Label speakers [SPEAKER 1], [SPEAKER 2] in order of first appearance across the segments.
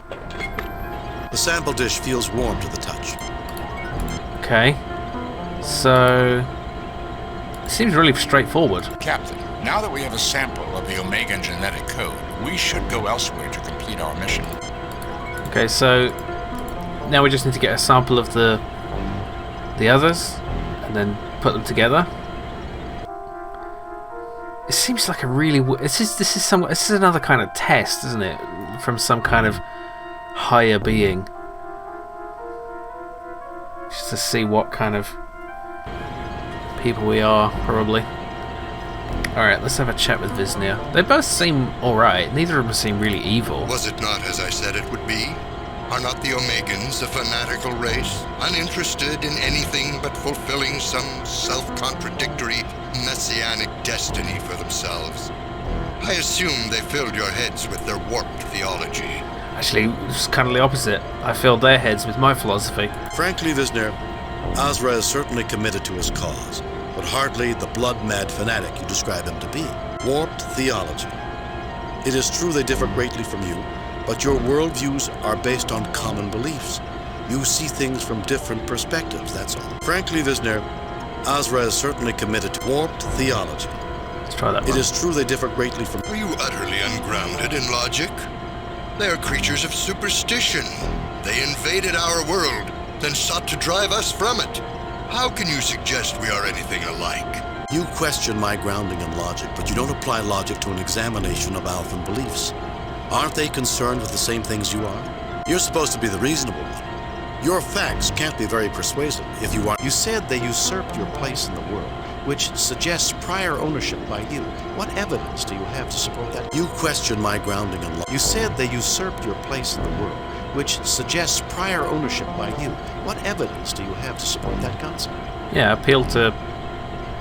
[SPEAKER 1] The sample dish feels warm to the touch.
[SPEAKER 2] Okay. So... it seems really straightforward.
[SPEAKER 3] Captain, now that we have a sample of the Omegan genetic code, we should go elsewhere to complete our mission.
[SPEAKER 2] Okay, so... now we just need to get a sample of the others, and then put them together. It seems like a really... this is another kind of test, isn't it? From some kind of higher being. Just to see what kind of people we are, probably. Alright, let's have a chat with Visnir. They both seem alright. Neither of them seem really evil.
[SPEAKER 4] Was it not as I said it would be? Are not the Omegans a fanatical race, uninterested in anything but fulfilling some self-contradictory messianic destiny for themselves? I assume they filled your heads with their warped theology.
[SPEAKER 2] Actually, it's kind of the opposite. I filled their heads with my philosophy.
[SPEAKER 1] Frankly, Visnir, Azra is certainly committed to his cause, but hardly the blood-mad fanatic you describe him to be. Warped theology. It is true they differ greatly from you, but your worldviews are based on common beliefs. You see things from different perspectives, that's all. Frankly, Visnir, Azra is certainly committed to warped theology.
[SPEAKER 2] Let's try that one.
[SPEAKER 1] It is true they differ greatly from...
[SPEAKER 4] Are you utterly ungrounded in logic? They are creatures of superstition. They invaded our world, then sought to drive us from it. How can you suggest we are anything alike?
[SPEAKER 1] You question my grounding in logic, but you don't apply logic to an examination of Alphan beliefs. Aren't they concerned with the same things you are? You're supposed to be the reasonable one. Your facts can't be very persuasive if you are... You said they usurped your place in the world, which suggests prior ownership by you. What evidence do you have to support that? You question my grounding in logic. You said they usurped your place in the world, which suggests prior ownership by you. What evidence do you have to support that concept?
[SPEAKER 2] Yeah, appeal to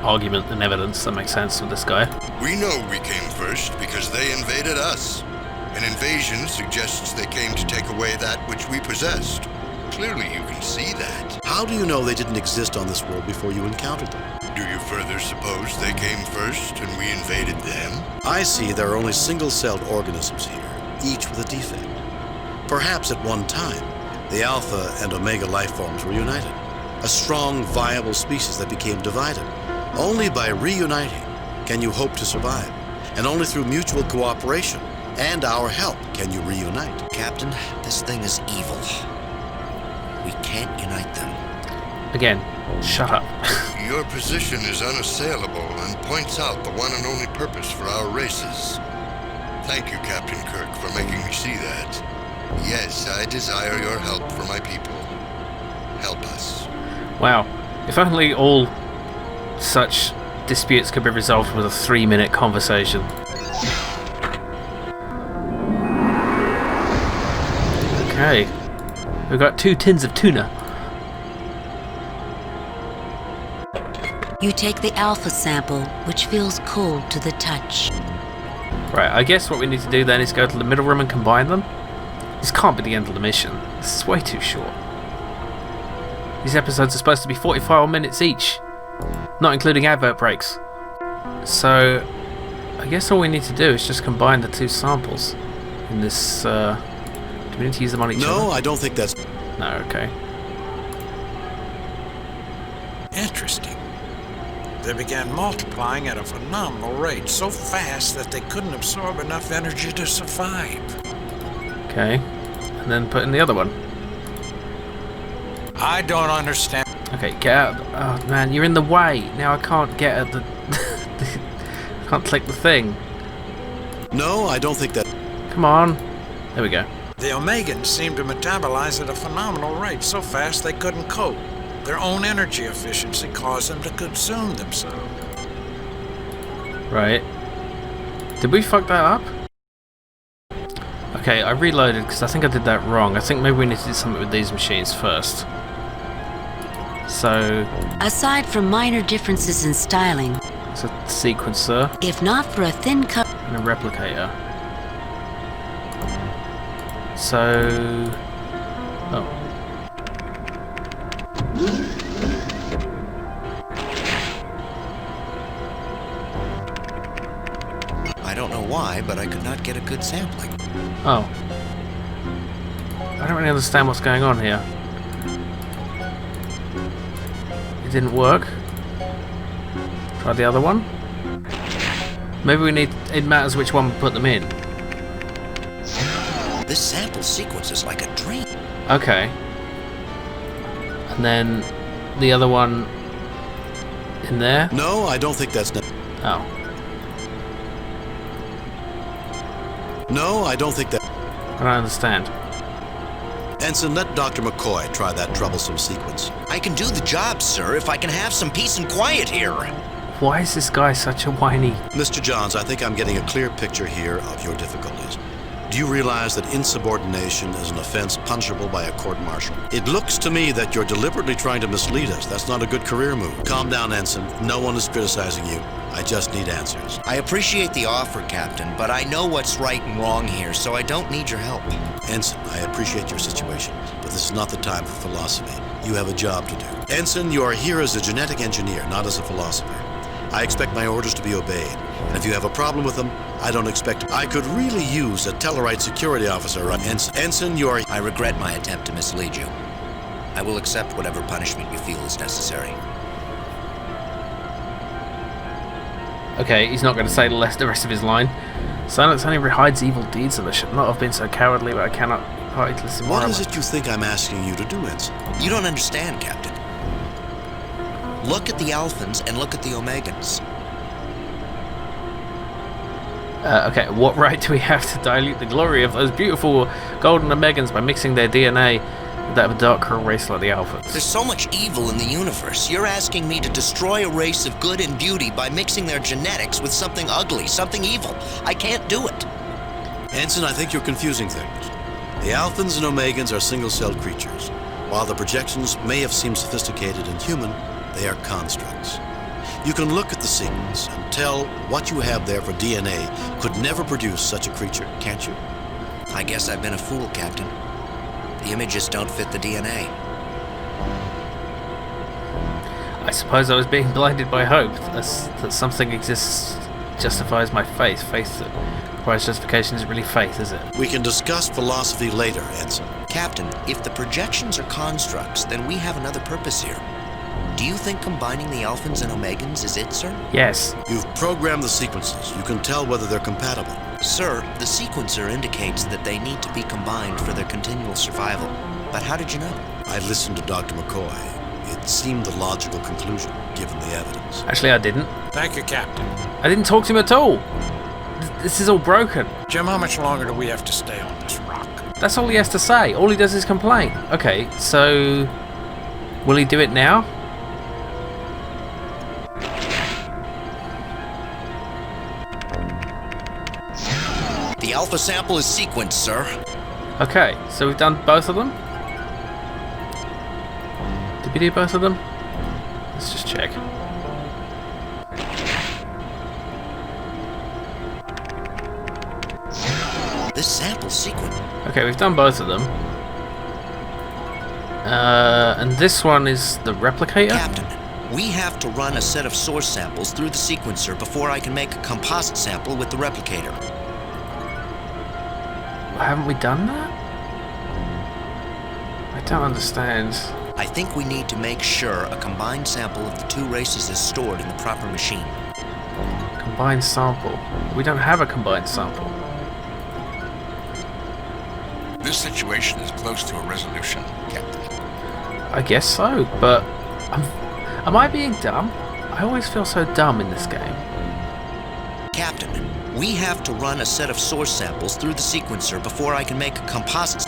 [SPEAKER 2] argument and evidence. That makes sense with this guy.
[SPEAKER 4] We know we came first because they invaded us. An invasion suggests they came to take away that which we possessed. Clearly you can see that.
[SPEAKER 1] How do you know they didn't exist on this world before you encountered them?
[SPEAKER 4] Do you further suppose they came first and we invaded them?
[SPEAKER 1] I see there are only single-celled organisms here, each with a defect. Perhaps at one time, the Alpha and Omega life forms were united. A strong, viable species that became divided. Only by reuniting can you hope to survive. And only through mutual cooperation and our help can you reunite.
[SPEAKER 5] Captain, this thing is evil. We can't unite them.
[SPEAKER 2] Again, shut up.
[SPEAKER 4] Your position is unassailable and points out the one and only purpose for our races. Thank you, Captain Kirk, for making me see that. Yes, I desire your help for my people. Help us.
[SPEAKER 2] Wow. If only all such disputes could be resolved with a 3-minute conversation. Okay. We've got 2 tins of tuna.
[SPEAKER 6] You take the alpha sample, which feels cold to the touch.
[SPEAKER 2] Right, I guess what we need to do then is go to the middle room and combine them. This can't be the end of the mission. This is way too short. These episodes are supposed to be 45 minutes each, not including advert breaks. So, I guess all we need to do is just combine the 2 samples in this, do we need to use them on each other?
[SPEAKER 1] No, I don't think that's...
[SPEAKER 2] No, okay.
[SPEAKER 7] Interesting. They began multiplying at a phenomenal rate, so fast that they couldn't absorb enough energy to survive.
[SPEAKER 2] Okay. And then put in the other one.
[SPEAKER 7] I don't understand.
[SPEAKER 2] Okay, get out. Oh man, you're in the way. Now I can't get at the... can't click the thing.
[SPEAKER 1] No, I don't think that...
[SPEAKER 2] Come on. There we go.
[SPEAKER 7] The Omegans seemed to metabolize at a phenomenal rate, so fast they couldn't cope. Their own energy efficiency caused them to consume themselves.
[SPEAKER 2] Right. Did we fuck that up? Okay, I reloaded because I think I did that wrong. I think maybe we need to do something with these machines first. So...
[SPEAKER 6] Aside from minor differences in styling,
[SPEAKER 2] it's a sequencer
[SPEAKER 6] if not for a thin cut...
[SPEAKER 2] and a replicator. So... Oh.
[SPEAKER 5] I don't know why, but I could not get a good sampling.
[SPEAKER 2] Oh. I don't really understand what's going on here. It didn't work. Try the other one. Maybe we need... It matters which one we put them in.
[SPEAKER 5] This sample sequence is like a dream.
[SPEAKER 2] Okay. And then the other one in there?
[SPEAKER 1] No, I don't think that's...
[SPEAKER 2] Oh.
[SPEAKER 1] No, I don't think that...
[SPEAKER 2] I don't understand.
[SPEAKER 1] Ensign, let Dr. McCoy try that troublesome sequence.
[SPEAKER 5] I can do the job, sir, if I can have some peace and quiet here.
[SPEAKER 2] Why is this guy such a whiny...
[SPEAKER 1] Mr. Johns, I think I'm getting a clear picture here of your difficulties. Do you realize that insubordination is an offense punishable by a court-martial? It looks to me that you're deliberately trying to mislead us. That's not a good career move. Calm down, Ensign. No one is criticizing you. I just need answers.
[SPEAKER 5] I appreciate the offer, Captain, but I know what's right and wrong here, so I don't need your help.
[SPEAKER 1] Ensign, I appreciate your situation, but this is not the time for philosophy. You have a job to do. Ensign, you are here as a genetic engineer, not as a philosopher. I expect my orders to be obeyed. And if you have a problem with them, I don't expect... I could really use a Tellarite security officer, right? Ensign, you are...
[SPEAKER 5] I regret my attempt to mislead you. I will accept whatever punishment you feel is necessary.
[SPEAKER 2] Okay, he's not going to say the rest of his line. Silence only hides evil deeds, and I should not have been so cowardly, but I cannot quite listen more.
[SPEAKER 1] What is it you think I'm asking you to do, Ensign?
[SPEAKER 5] You don't understand, Captain. Look at the Alphans and look at the Omegans.
[SPEAKER 2] Okay, what right do we have to dilute the glory of those beautiful golden Omegans by mixing their DNA with that of a darker race like the Alphans?
[SPEAKER 5] There's so much evil in the universe. You're asking me to destroy a race of good and beauty by mixing their genetics with something ugly, something evil. I can't do it.
[SPEAKER 1] Ensign, I think you're confusing things. The Alphans and Omegans are single-celled creatures. While the projections may have seemed sophisticated and human, they are constructs. You can look at the sequence and tell what you have there for DNA could never produce such a creature, can't you?
[SPEAKER 5] I guess I've been a fool, Captain. The images don't fit the DNA.
[SPEAKER 2] I suppose I was being blinded by hope that something exists justifies my faith. Faith that requires justification isn't really faith, is it?
[SPEAKER 1] We can discuss philosophy later, Ensign.
[SPEAKER 5] Captain, if the projections are constructs, then we have another purpose here. Do you think combining the Alphans and Omegans is it, sir?
[SPEAKER 2] Yes.
[SPEAKER 1] You've programmed the sequences. You can tell whether they're compatible.
[SPEAKER 5] Sir, the sequencer indicates that they need to be combined for their continual survival. But how did you know?
[SPEAKER 1] I listened to Dr. McCoy. It seemed the logical conclusion, given the evidence.
[SPEAKER 2] Actually, I didn't.
[SPEAKER 7] Thank you, Captain.
[SPEAKER 2] I didn't talk to him at all. This is all broken.
[SPEAKER 7] Jim, how much longer do we have to stay on this rock?
[SPEAKER 2] That's all he has to say. All he does is complain. Okay, so... will he do it now?
[SPEAKER 5] The alpha sample is sequenced, sir.
[SPEAKER 2] Okay, so we've done both of them? Did we do both of them? Let's just check.
[SPEAKER 5] This sample sequence...
[SPEAKER 2] Okay, we've done both of them. And this one is the replicator?
[SPEAKER 5] Captain, we have to run a set of source samples through the sequencer before I can make a composite sample with the replicator.
[SPEAKER 2] Haven't we done that? I don't understand.
[SPEAKER 5] I think we need to make sure a combined sample of the two races is stored in the proper machine.
[SPEAKER 2] Combined sample. We don't have a combined sample.
[SPEAKER 3] This situation is close to a resolution, Captain.
[SPEAKER 2] I guess so, but... am I being dumb? I always feel so dumb in this game.
[SPEAKER 5] Captain, we have to run a set of source samples through the sequencer before I can make a composite.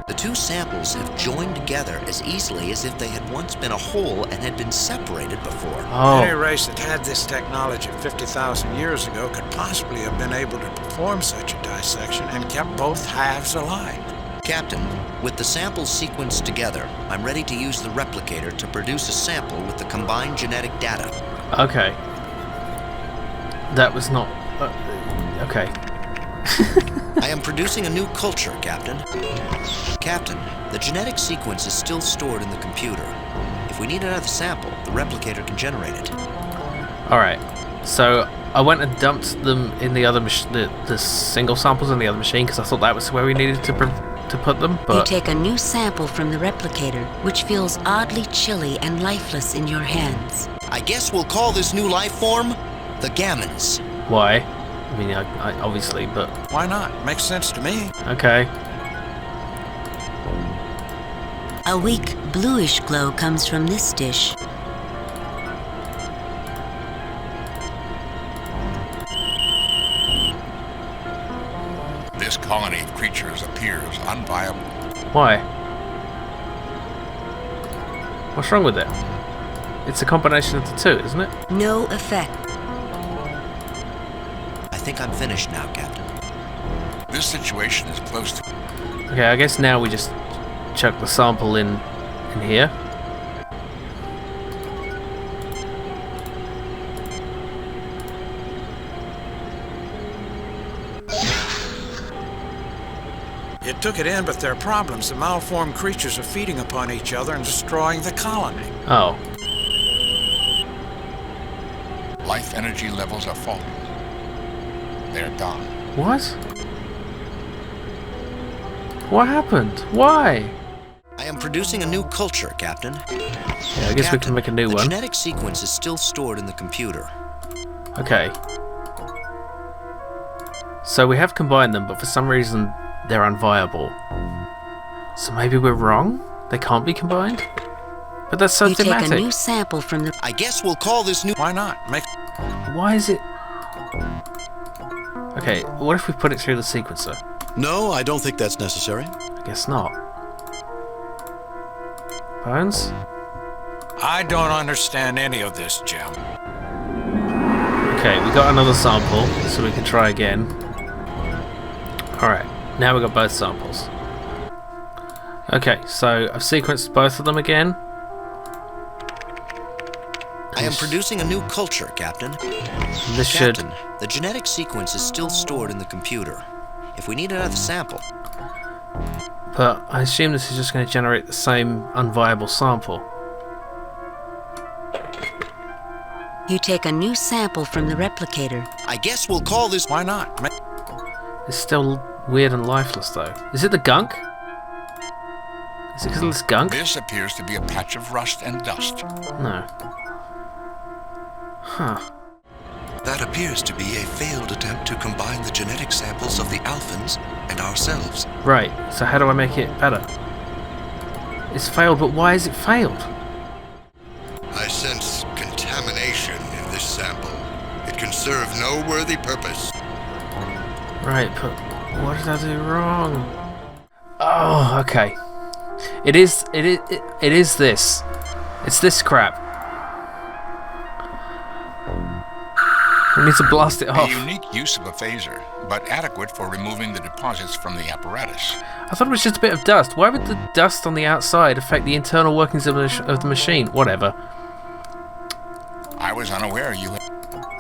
[SPEAKER 5] The two samples have joined together as easily as if they had once been a whole and had been separated before.
[SPEAKER 7] Any
[SPEAKER 2] Oh,
[SPEAKER 7] race that had this technology 50,000 years ago could possibly have been able to perform such a dissection and kept both halves alive.
[SPEAKER 5] Captain, with the samples sequenced together, I'm ready to use the replicator to produce a sample with the combined genetic data.
[SPEAKER 2] okay. That was not... okay.
[SPEAKER 5] I am producing a new culture, Captain. Captain, the genetic sequence is still stored in the computer. If we need another sample, the replicator can generate it.
[SPEAKER 2] Alright. So I went and dumped them in the other the single samples in the other machine because I thought that was where we needed to put them. But
[SPEAKER 6] You take a new sample from the replicator, which feels oddly chilly and lifeless in your hands.
[SPEAKER 5] I guess we'll call this new life form the Gammons.
[SPEAKER 2] why? I mean, I obviously, but
[SPEAKER 7] Why not? Makes sense to me.
[SPEAKER 2] okay.
[SPEAKER 6] A weak bluish glow comes from this dish.
[SPEAKER 3] This colony of creatures appears unviable.
[SPEAKER 2] Why? What's wrong with it? It's a combination of the two, isn't it?
[SPEAKER 6] No effect.
[SPEAKER 5] I think I'm finished now, Captain.
[SPEAKER 3] This situation is close to...
[SPEAKER 2] Okay, I guess now we just chuck the sample in here.
[SPEAKER 7] It took it in, but there are problems. The malformed creatures are feeding upon each other and destroying the colony.
[SPEAKER 2] Oh,
[SPEAKER 3] Life energy levels are falling. They're gone.
[SPEAKER 2] what? What happened? Why?
[SPEAKER 5] I am producing a new culture, Captain.
[SPEAKER 2] Yeah, I guess we can make a new
[SPEAKER 5] the
[SPEAKER 2] one.
[SPEAKER 5] genetic sequence is still stored in the computer.
[SPEAKER 2] Okay. So we have combined them, but for some reason they're unviable. So maybe we're wrong? They can't be combined? But that's so
[SPEAKER 6] You take a
[SPEAKER 2] thematic.
[SPEAKER 6] new sample from the...
[SPEAKER 5] I guess we'll call this new...
[SPEAKER 7] Why not?
[SPEAKER 2] Why is it... Okay, what if we put it through the sequencer?
[SPEAKER 1] No, I don't think that's necessary.
[SPEAKER 2] I guess not. Bones?
[SPEAKER 7] I don't understand any of this, Jim.
[SPEAKER 2] Okay, we got another sample, so we can try again. Alright, now we've got both samples. Okay, so I've sequenced both of them again.
[SPEAKER 5] I am producing a new culture, Captain.
[SPEAKER 2] This should...
[SPEAKER 5] Captain, the genetic sequence is still stored in the computer. If we need another sample...
[SPEAKER 2] But I assume this is just going to generate the same unviable sample.
[SPEAKER 6] You take a new sample from the replicator.
[SPEAKER 5] I guess we'll call this...
[SPEAKER 7] Why not?
[SPEAKER 2] It's still weird and lifeless, though. Is it the gunk? Is it because of this gunk?
[SPEAKER 3] This appears to be a patch of rust and dust.
[SPEAKER 2] No. Huh.
[SPEAKER 8] That appears to be a failed attempt to combine the genetic samples of the Alphans and ourselves.
[SPEAKER 2] Right, so how do I make it better? It's failed, but why is it failed?
[SPEAKER 4] I sense contamination in this sample. It can serve no worthy purpose.
[SPEAKER 2] Right, but what did I do wrong? Oh, okay. It is this. It's this crap. We need to blast it
[SPEAKER 3] A
[SPEAKER 2] off.
[SPEAKER 3] unique use of a phaser, but adequate for removing the deposits from the apparatus.
[SPEAKER 2] I thought it was just a bit of dust. Why would the dust on the outside affect the internal workings of the machine? Whatever.
[SPEAKER 3] I was unaware you had...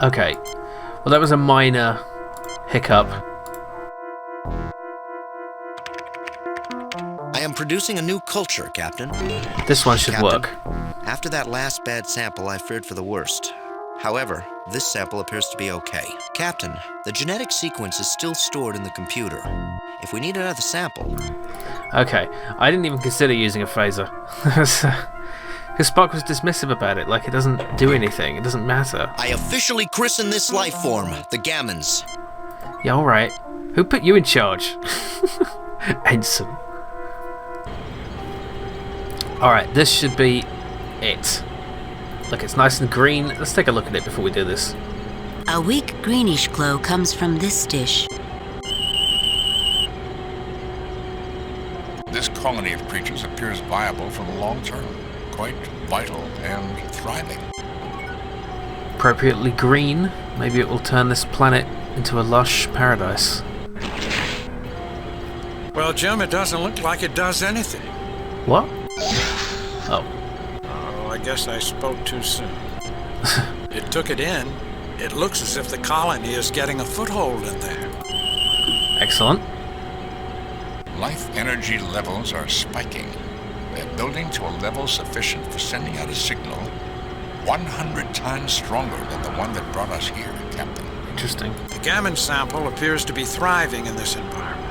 [SPEAKER 2] Okay. Well, that was a minor hiccup.
[SPEAKER 5] I am producing a new culture, Captain.
[SPEAKER 2] This one should
[SPEAKER 5] Captain,
[SPEAKER 2] work.
[SPEAKER 5] After that last bad sample, I feared for the worst. However, this sample appears to be okay. Captain, the genetic sequence is still stored in the computer. If we need another sample...
[SPEAKER 2] Okay. I didn't even consider using a phaser. Because Spock was dismissive about it, like it doesn't do anything, it doesn't matter.
[SPEAKER 5] I officially christen this life form, the Gammons.
[SPEAKER 2] Yeah, alright. Who put you in charge? Ensign. Alright, this should be it. Look, it's nice and green. Let's take a look at it before we do this.
[SPEAKER 6] A weak greenish glow comes from this dish.
[SPEAKER 3] This colony of creatures appears viable for the long term. Quite vital and thriving.
[SPEAKER 2] Appropriately green. Maybe it will turn this planet into a lush paradise.
[SPEAKER 7] Well, Jim, it doesn't look like it does anything.
[SPEAKER 2] What? Oh.
[SPEAKER 7] Oh, I guess I spoke too soon. It took it in. It looks as if the colony is getting a foothold in there.
[SPEAKER 2] Excellent.
[SPEAKER 3] Life energy levels are spiking. They're building to a level sufficient for sending out a signal 100 times stronger than the one that brought us here, Captain.
[SPEAKER 2] Interesting.
[SPEAKER 7] The gammon sample appears to be thriving in this environment.